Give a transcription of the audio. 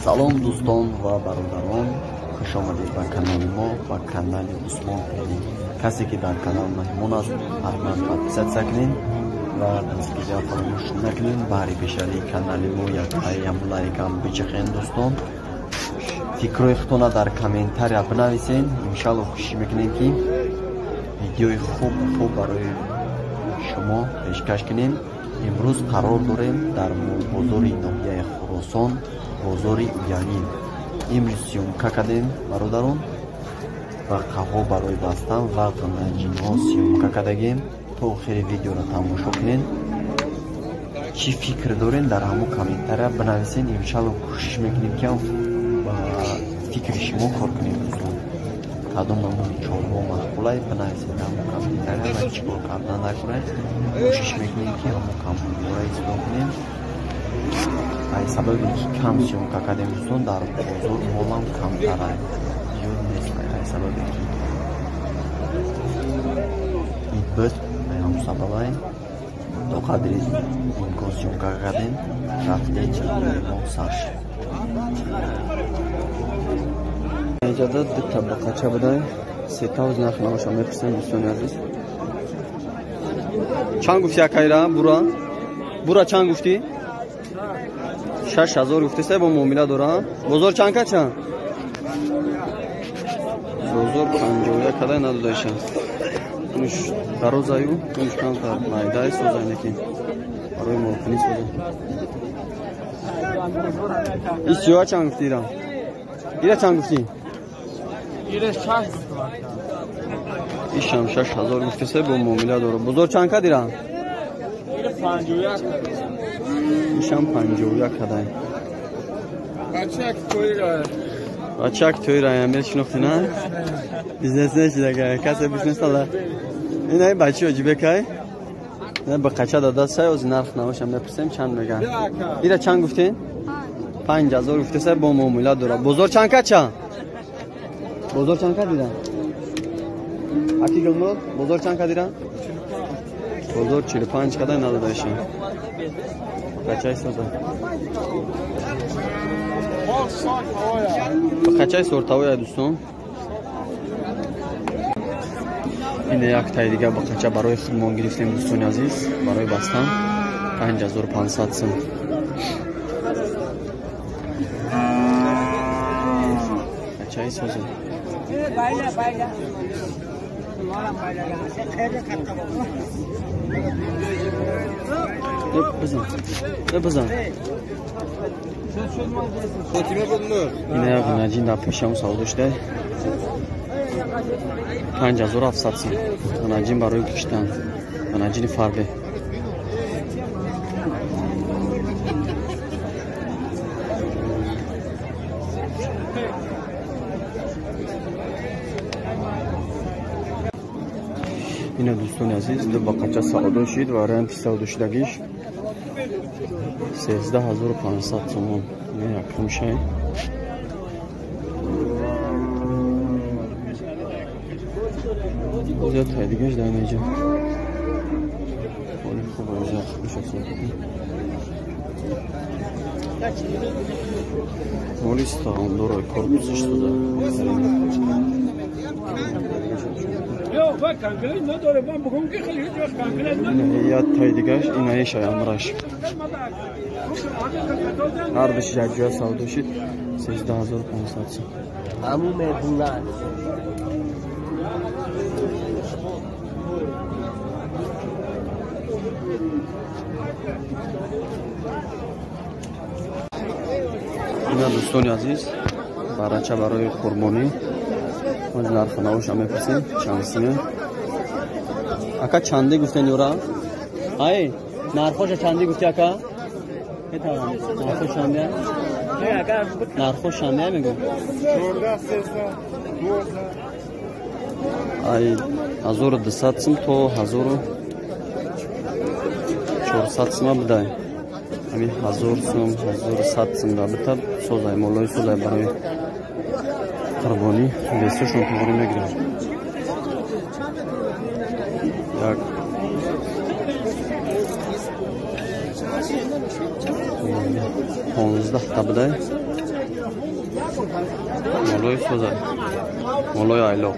Салом дӯстон ва бародарон, хуш омадед ба канали мо, ба канали Усмон ТВ. Касе ки дар канал меҳмон аст, ҳатман подписатсия кунед ва дастгирия фаромӯш накунед. Баҳри пешравии канали мо як лайкам бичихен дӯстон. Фикрҳои худтона дар комментария бинависен. Иншаллоҳ кӯшиш мекунем ки видеои хуб барои шумо пешкаш кунем. имрӯз қарор дорем дар бозори ноҳияи Хӯросон, бозори Уянин. имрӯз сёмка кардем бародарон ва қаҳво барои бастан ва ғанаҷинҳо сёмка кардагем. то охири видеоро тамошо кунед. чӣ фикр дорен дар ҳамо комментария бинависен. иншаллоҳ кӯшиш мекунем ки ба фикри шумо кор кунем. кадом намуди чорҳо махбулай бинависед ҳамо комментария ва чӣ кор кардан накунед. кӯшиш мекунем ки ҳамо комментария истифода кунем. ай сабаби ки кам сёмка кардем дӯстон, дар бозор молам камтар ай зиёд нест. ай сабаби ки идбит ҳам сабабай то қадри имкон сёмка кардем рафтем мо саш эҷада дута бақача будай 3000 нарх намоша мепурсем дӯстони азиз. чанд гуфти акайра? бура чанд гуфти? 6000 гуфти. се бо муомила дора. бозор чанд кача? бозор 51 кадай надодайша. нуш дарозаю, нуш камтар майдай созайне ки барои молкунӣ соза. исё чанд гуфти ира? ира чанд гуфти? ира 60. ишам 6000 гуфти. се бо муомила дора. бозор чанд кад ира? ира 51. ишам 51 кадай. бачак тойра ямел шинохти на? бизнес нешида касе бишнестала. инай бачиҳо ҷибекай ба қача дада сай ози нарх навошам мепурсем чанд меган. ира чанд гуфтен? 5000 гуфте. сай бо муомила дора. бозор чанд кача? бозор чанд кад ира? аки гулмурод бозор чанд кад ира? бозор 45 кадай надодайша. қачай соза. қачай сортавоя дӯстон. ин як тай дига ба қача барои худмон гирифтем дӯстони азиз. барои бастан 5500 сум. қачай соза. بزن اینه یک نجین در پیشم سودا شده 5700 سیم. نجین برای کشتن نجین فربه. اینه دوستان عزیز دو بقچه سودا شد و رنت سودا شدگیش 13500 تومان. نه یک میشه. زیاد تایدیگش در اینجا. خیلی خوبه اینجا میشه سودا. مولیستا اون دورای کورپوسش داده. یا تایدیگش اینایی شایمراش هر بشی جاجویا سودا شد 13500 سم. عمو مهدونان اینا دوستانی عزیز برچه برای خورمانی از نرخ نوش هم میپرسیم چند سیمه. اکا چنده گفتن یورا؟ های نرخوش چنده گفتی اکا؟ نرخوش چنده؟ نرخوش چنده میگو؟ 14 ای 1200 سم تو 1400 سم بدای. همین 1000 سم 1100 سم دابتا سوزای مولای سوزای برای قربانی لیستشون توری میگیرم. یک 15 تا بدای مولای سوزه مولای آیلو